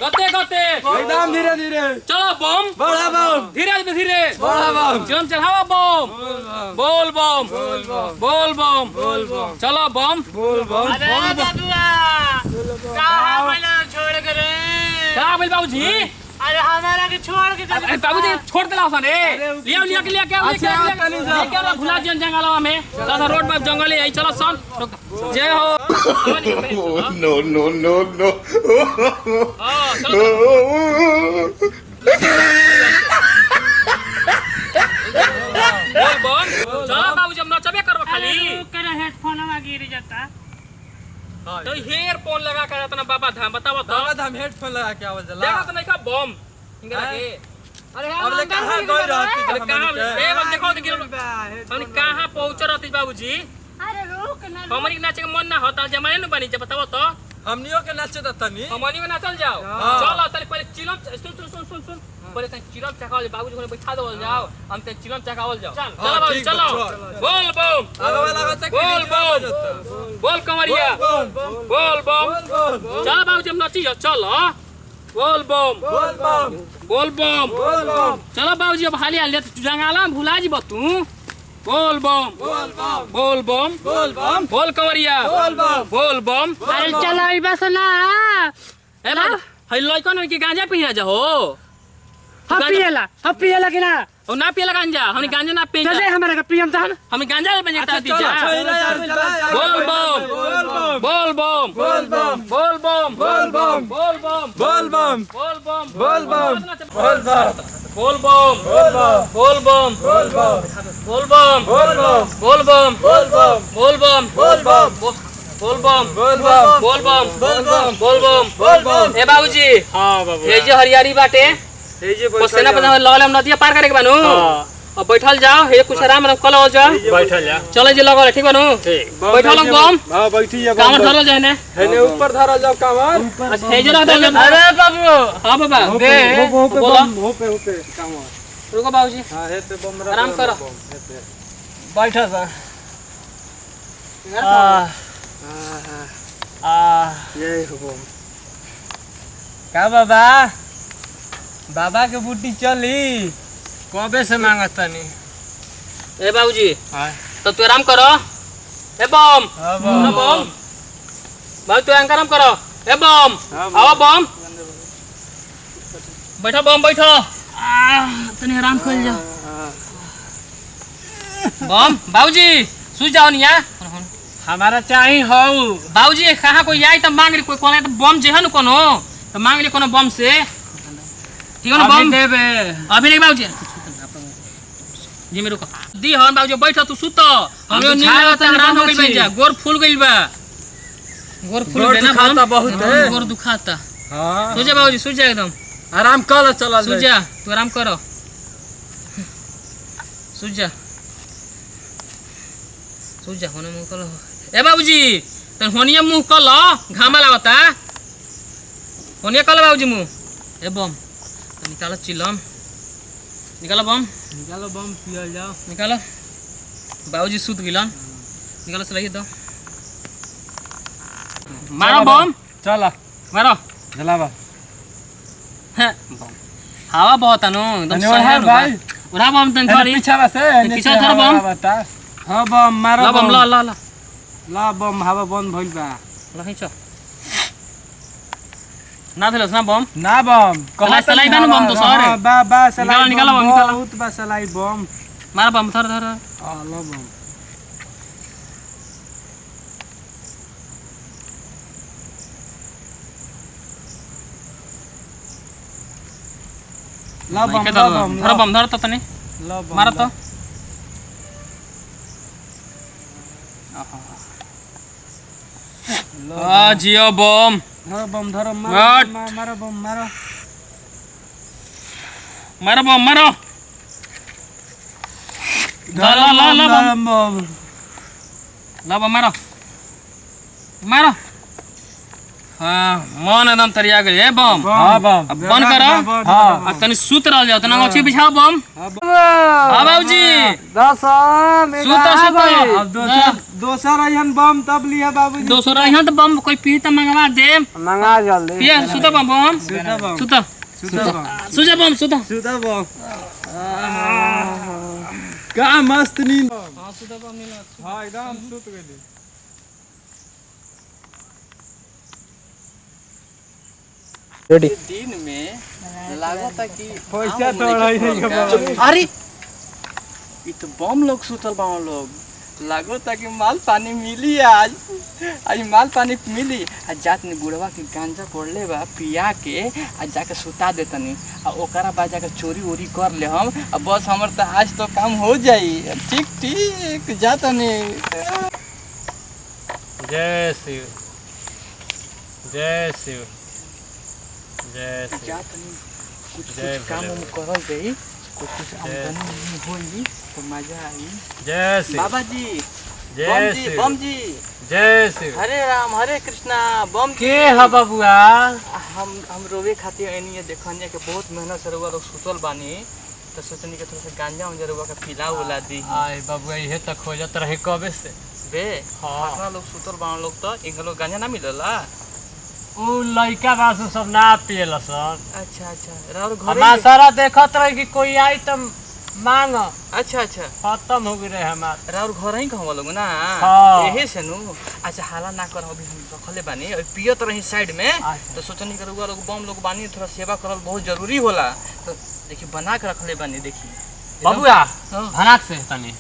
गते गते एकदम धीरे धीरे चलो बम बड़ा बम धीरे धीरे बड़ा बम चिलम चढ़ावा बम बोल बम बोल बम चलो बम बोल बम अरे बाबूआ कहाँ मैंने छोड़ कर क्या बोल बाबूजी अरे हमारा के छोड़ के अरे बाबूजी छोड़ देला सने लिया लिया के लिया क्या क्या भुला जन जंगलवा में चलो रोड में जंगल है चलो सन जय हो No, no, no, no. हां चलो बोल चलो बाबूजी हम नचबे करब खाली करे हेडफोन में गिर जाता तो ईयरफोन लगा कर इतना बाबा धाम बताओ तो बाबा धाम हेडफोन लगा के आवल जला देखो तो नहीं का बम इंगरा के अरे अब ले कहां गई रहती अरे कहां ए बस देखो तो गिर हम कहां पहुंच रहती बाबूजी अरे रुक ना हमनी के नाचे के मन ना होता जमाने न बनी जे बताओ तो हमनियो के नाचे त तनी हमनी में नाचल जाओ चलो तनी पहले चिलम सुन पहले तनी चिलम चकावल बाबूजी को बैठा देवल जाओ हम तनी चिलम चकावल जाओ चलो बाबूजी चलो बोल बम आगे वाला होता बोल बम बोल कमरिया बोल बम चलो बाबूजी हम नाची चलो बोल बम बोल बम बोल बम बोल बम चलो बाबूजी अब हाली हाली जंगाला में भुला जी तू बोल बम बोल बम बोल बम बोल बम बोल कमरिया बोल बम बोल बम अरे चलो ई बस ना ए बा हई लइकन के गांजा पिया जा हो हम पियला कि ना ओ ना पियला गांजा हमनी गांजा ना पिया दे हमरा के पियम तहन हम गांजा में जेता दी जा बोल बोल बम बोल बम बोल बम बोल बम बोल बम बोल बम बोल बम बोल बम बोल बम बोल बम बोल बम बोल बम बोल बम बोल बम बोल बम बोल बम बोल बम बोल बम बोल बोल बम बम बोल बम बोल बम बोल बम बोल बम बोल बम ए बाबूजी हां बाबू ये जे हरियारी बाटे ए जे पसेना पसेना लल हम नदिया पार करे के बानू अब बैठल जाओ हे कुछ आराम कल हो जा बैठल जा चले जे लगल ठीक बानू बैठल हम बम हां बैठी जा कामर धरल जाए ने हेने ऊपर धरल जाओ कामर अच्छा हे जे लग अरे बाबू हां बाबा दे बोलो हो पे कामर रुको बाबूजी हां हेते बमरा आराम करो बैठा सा ये हो बम का बाबा बाबा के बूटी चली कबे से मांगत तनी ए बाबूजी हां तो तू आराम करो ए बम हां बम भाई तू आराम करो ए बम आओ बम बैठो बम बैठो तने आराम कर जा बम बाबूजी सु जाओ निया हमारा चाही हो बाबूजी कहां कोई आई त मांग ली कोई कोने त बम जे है न कोनो त मांग ली कोनो बम से ठीक है ना बम देबे अभी नहीं बाबूजी जी में रुको दी हन बाबूजी बैठ तू सुत हम नींद आवत आराम हो गइल जा गोर फूल गइल बा गोर फूल गइल ना दुखाता बहुत है गोर दुखाता हां सो जा बाबूजी सो जा एकदम आराम कर चला सो जा तू आराम करो सो जा होने मुंह कल ए बाबूजी तन होनिया मुंह कल घामा लागता होनिया कल बाबूजी मुंह ए बम तो निकालो चिलम निकालो बम पियल जाओ निकालो बाबूजी सुत गिलन निकालो चलाइए तो मारो बम चला मारो जलावा हवा बहुत है नो एकदम सही है भाई उड़ा बम तन थोड़ी पीछा से पीछा धर बम हां बम मारो ला बम ला बम हवा बंद भइल बा लखै छ ना थलस ना बम ना बम सलाई बानु बम तो सर बा सलाई निकालो बम निकालो बहुत बा सलाई बम मार बम थर ला बम ला बम धर बम धर तो तने मार तो आ जियो बम धर बम धर हट। मारो बम मारो मारो बम मारो ला ला ला ला बम बम ला बम मारो मारो मन एकदम तरिया गई है बम। हां बम अब बंद करो। हां अब तनी सूत रह जाओ तना अच्छी बिछाओ बम। हां बाबूजी सूत अब दोसर अइहन बम तब लिया बाबूजी। दोसर यहाँ तो बम कोई पी तो मंगवा दे। मंगा जल्दी पिया सूता बम बम सुता बम सूता सुता बम सूजा बम सूता। सुता बम का मस्त नींद। हां सूता बम नीला। हां एकदम सुत गेली। रेडी दिन में लागता कि पैसा थोड़ा ही नहीं बाबू। अरे ये तो बम लोग सुतल बा लोग लागता कि माल पानी मिली आज माल पानी मिली आ जात ने बुढ़वा के गांजा पड़ले बा पिया के आ जाके सुता देतनी आ ओकरा बाद जाके चोरी वोरी कर ले हम आ बस हमर तो आज तो काम हो जाई। ठीक ठीक जातनी। जय शिव जय शिव जय शिव जातनी कुछ जय काम भोले हम करल गई कुछ आमदनी होई तो मजा आई। जय शिव बाबा जी जय शिव बम जी जय शिव। हरे राम हरे कृष्णा बम के ह बबुआ? हम रोवे खातिर एनी देखनिया के बहुत मेहनत से रुआ लोग सुतल बानी तो सोचनी के थोड़ा सा गांजा उंजा रुआ के पिला उला दी। आय बबुआ इहे तक खोजत रहे कबे से। बे हाँ। अपना लोग सुतल बान लोग तो एक लोग गांजा ना मिलला। उ लइका बासु सब ना पियला सन। अच्छा अच्छा राउर घर हमार सारा देखत रहे कि कोई आई त मांग अच्छा अच्छा खत्म हो गई रहे हमार। राउर घर ही कहवा लोग ना हाँ। यही से नु। अच्छा हाला ना कर अभी हम रखले बानी और पियत रही साइड में अच्छा। तो सोचनी के रुआ लोग बम लोग बानी थोड़ा सेवा करल बहुत जरूरी होला तो देखी बना के रखले बानी। देखी बबुआ हाँ। भनाक से तनी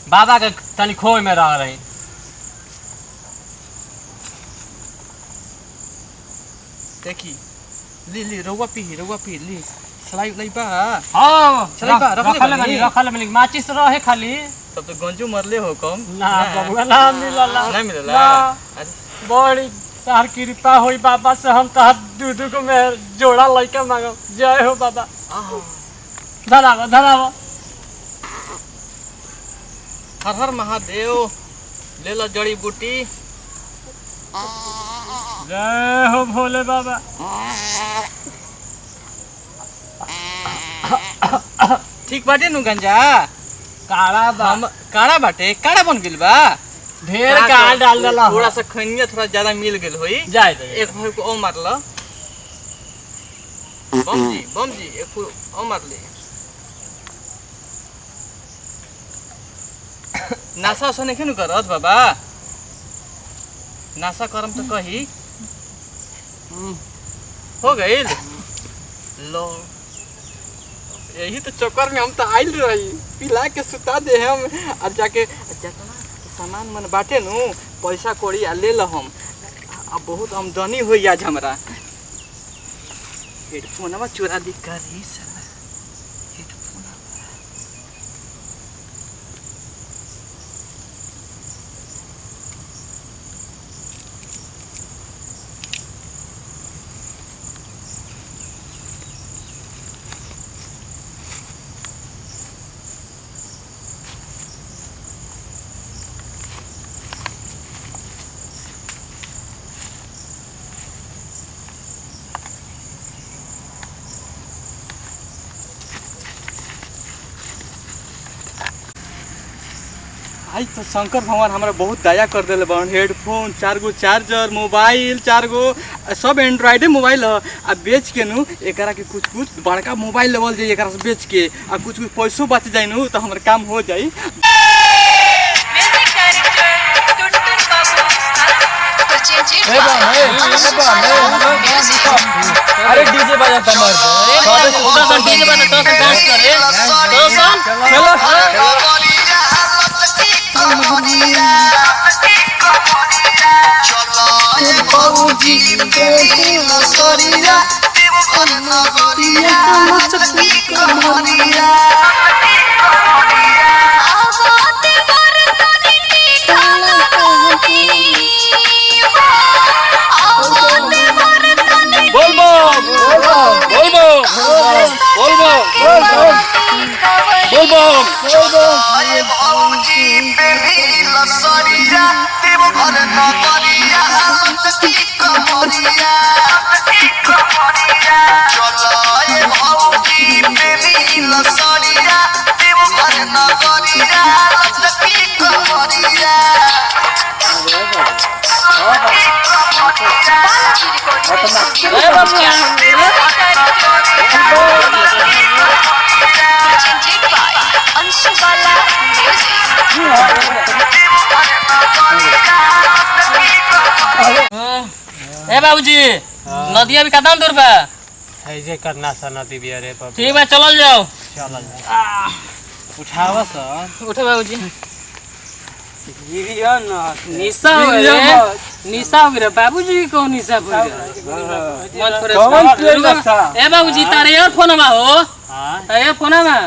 बाबा के तनी खोई में रह रही। देखी ली ली रउआ पी ली सलाई उलाई बा। हां चल बा, रखले बानी। रखले बानी माचिस रहे खाली। तब तो गंजू मरले हो कम ना बबुआ ना मिलला ना मिलला। ना। अरे बड़ी तार कृपा होई बाबा से हम तह दूध को में जोड़ा लइका मांगो। जय हो बाबा। आहा धरावा हर हर महादेव ले लो जड़ी बूटी। जय हो भोले बाबा। ठीक बाटे नु गंजा काला बा हम काड़ा बाटे काड़ा बन गेल बा। ढेर का डाल देला थोड़ा सा खनिया थोड़ा ज्यादा मिल गेल होई। जाय दे एक भाई को और मार लो बम जी एक को और मार ले। नासा उसा नहीं करत बाबा नासा करम तो कही हो गई लो यही तो चक्कर में हम तो आइल रही पिला के सुता दे हम और जाके जितना सामान मन बाटे नु पैसा कोड़ी आ ले लो हम अब बहुत आमदनी हुई आज हमरा। हेडफोनवा चोरा दी करी साला हेडफोन। आज तो शंकर भगवान हमारा बहुत दया कर दिले बन। हेडफोन 4 गो चार्जर मोबाइल 4 गो सब एंड्रॉइडे मोबाइल है आ बेच के नु एकरा के कुछ बड़का मोबाइल लेवल जाई एकरा से बेच के आ कुछ पैसों बच जाई नु तो हमर काम हो जाई। अरे डीजे बजा कमर तो डीजे बना तो डांस करे तो चलो Sorry, पतली कमरिया चलो ये भौजी प्रेमी लसड़िया देवघर नगरिया पतली कमरिया ए बाबूजी नदिया भी कदम दूर बा ऐसे करना सा नदी भी अरे बाबू ठीक बा चलल जाओ चल उठावा सा उठो बाबूजी गिरिया ना निशा हो रे निशा हो रे बाबूजी को निशा हो रे मन फ्रेश कौन प्लेन सा ए बाबूजी तारे यार फोन में हो हां ए फोन में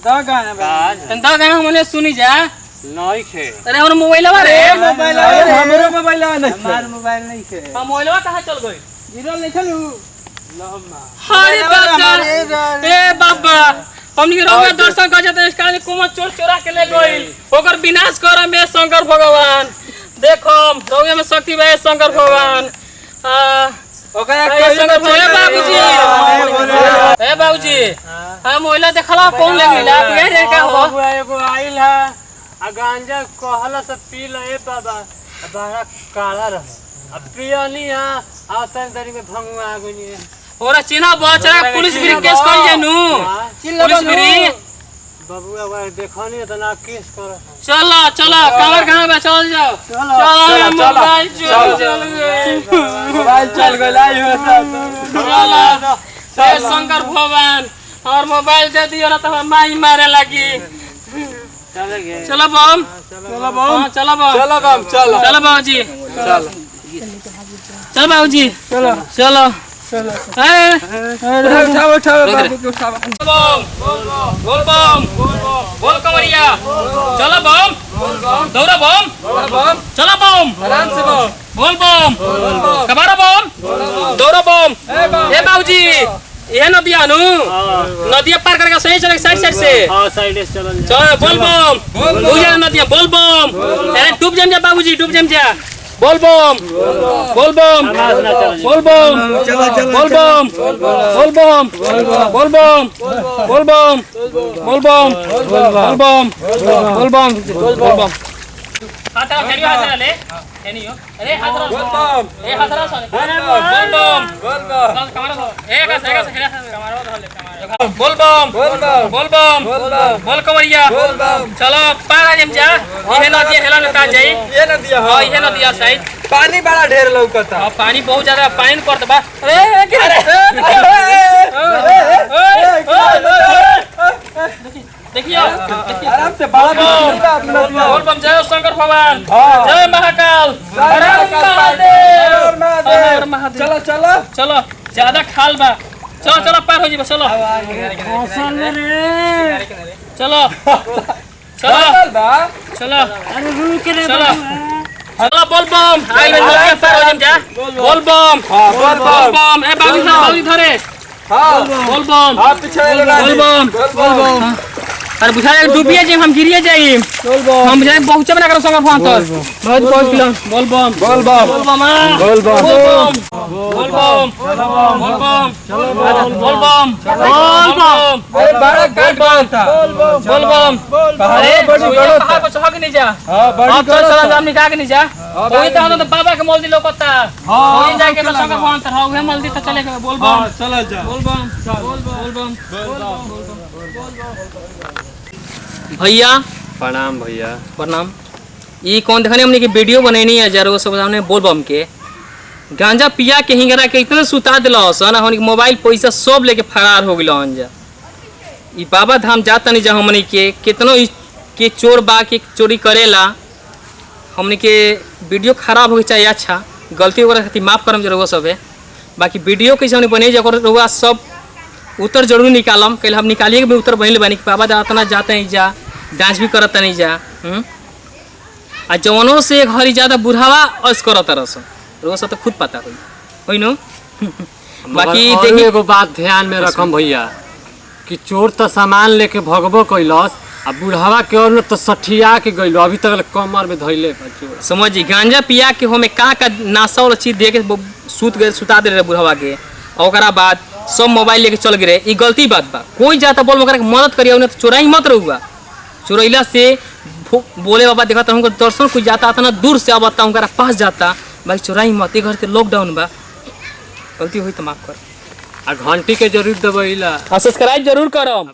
दा गाना बा तन दा गाना हमने सुनी जा नहीं खे अरे हमर मोबाइल रे मोबाइल हमरो मोबाइल नहीं हमार मोबाइल नहीं खे हम मोबाइलवा कहां चल गई गिरल नहीं चलू लम्मा अरे बाबा ए बाबा हमनी के रोग दर्शन कर जाते इस काल कुमा चोर चोरा के ले गइल ओकर विनाश कर में शंकर भगवान देखो रोग में शक्ति बे शंकर भगवान ओकरा शंकर भगवान बाबूजी ए बाबूजी हम मोबाइल देखला कौन ले गइला ये रे का हो एगो आइल है आ गांजा कहला से पी ले बाबा बड़ा काला रहे अब पियनी है आ तन दरी में भंगवा गनी ओरा चिना बचरा पुलिस भी केस कर जेनु पुलिस भी बबुआ वो देखनी त ना केस कर चलो चलो कवर कहां बा चल जाओ चलो मोबाइल चल गइला चलो शंकर भगवान और मोबाइल दे दियो ना तो माई मारे लगी चलो बम चलो बम चलो बम चलो बाबूजी चल बाबूजी चलो चलो उठाओ बाबू को उठाओ बोल बम बोल कमरिया चलो बम दौड़ा बम चलो बम आराम से बोल बम कबाड़ा बम दौड़ा बम ए बाबूजी ये नदिया नु नदिया पार करके सही चले साइड साइड से हां साइड से चल चल बोल बम बुझा नदिया बोल बम अरे डूब जाम जा बाबूजी डूब जाम जा बोल बम बोल बम बोल बम बोल बम बोल बम बोल बम बोल बम बोल बम बोल बम बोल बम बोल बम हाथ खेलियो हाथ ले खेलियो अरे हाथ बोल बम ए हाथ रहा बोल बम कमारो एक से खेला कमारो धले कमारो बोल बम बोल बम बोल कमरिया चलो पार आ जा ये नदिया हेला न का जाई ये नदिया हां ये नदिया साइड पानी बड़ा ढेर लौकता हां पानी बहुत ज्यादा पानी पड़त बा अरे देखियो आराम से बड़ा बोल बम जय शंकर भगवान जय महाकाल हर महादेव चलो चलो चलो ज्यादा खाल बा चलो चलो पार हो जीबा चलो चलो चलो चलो अरे रुक रे चलो चलो बोल बम आइल में नदिया पार हो जा बोल बम बोल बम ए बाबू धरे हां बोल बम हां पीछे बोल बम अरे बुझा डूबिए जे हम गिरिए जाई हम जाए पहुंचे बना करो संग फोन तो बहुत पहुंच गेलो बोल बम बोल बम बोल बम बोल बम बोल बम बोल बम बोल बम बोल बम अरे बड़ा गाड़ बनता बोल बम अरे बड़ी गड़ो कहां को छक नहीं जा हां बड़ी अब चल चल नाम निकाल के नहीं जा कोई तो बाबा के मौलदी लोकता कोई जाके तो संग फोन तो हुए मौलदी तो चले बोल बम चला जा बोल बम बोल बम भैया प्रणाम भैया प्रणाम ये कौन देखने हमने की वीडियो बनैनी है जरो सब सामने बोल बम के गांजा पिया के हिंगरा के इतना सुता दिला सन हमने के मोबाइल पैसा सब लेके फरार हो गेलो अंजा ई बाबा धाम जाता नहीं जा हमने के कितनो के चोर बा के चोरी करेला हमने के वीडियो खराब हो चाहे अच्छा गलती वगैरह खातिर माफ करम जरूर सब है बाकी वीडियो कैसे हमने बने जकर रहुआ सब उत्तर जरूर निकालम कल हम निकालिए के भी उत्तर बनले बानी कि बाबा जातना जाते नहीं जा डांस भी करता नहीं जा आ जवानों से घरी ज्यादा बुढ़ावा अस करत रस रोज तो खुद पता होई नो बाकी देखिए एगो बात ध्यान में रखम भैया कि चोर तो सामान लेके भगबो कैलस अब बुढ़ावा के और तो सठिया के गइलो अभी तक कमर में धइले बा चोर। समझी गांजा पिया के हमें का नाशा वाला चीज दे के सूत गए सुता दे रहे बुढ़वा के और ओकरा बाद सब मोबाइल लेके चल गए। ई गलती बात बा। कोई जाता बोल ओकरा के मदद करिए उन्हें तो चोराई मत रहुआ। चोरैला से बोले बाबा देखा तो हमको दर्शन कोई जाता आता ना दूर से अब ओकरा पास जाता भाई चोराई मत। घर के लॉकडाउन बा गलती हुई तो माफ कर। आ घंटी के जरूर दबैला। सब्सक्राइब जरूर करम।